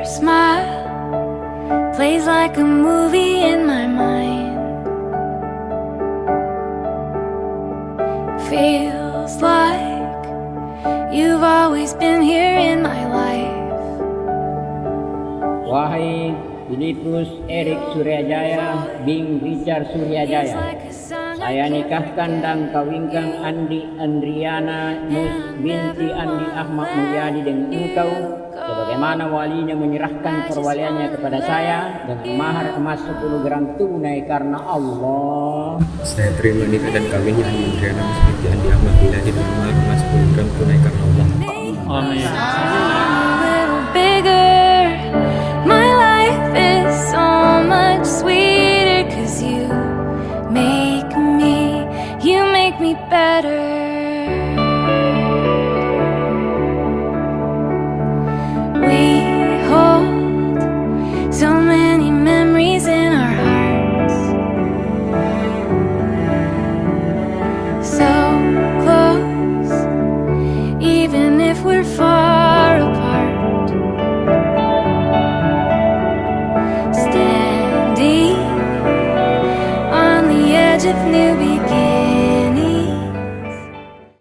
Your smile plays like a movie in my mind. Feels like you've always been here in my life. Wahai Filipus Erik Suryajaya bin Richard Suryajaya, saya nikahkan dan kawinkan Andi Indriyana Mus binti Andi Ahmad Mulyadi dengan engkau, sebagaimana walinya menyerahkan perwaliannya kepada saya dengan mahar emas 10 gram tunai karena Allah. Saya terima nikah dan kawinnya Andi Indriyana Mus binti Andi Ahmad Mulyadi dengan mahar emas 10 gram tunai karena Allah. Amin. My life is so much sweeter 'cause you make me better.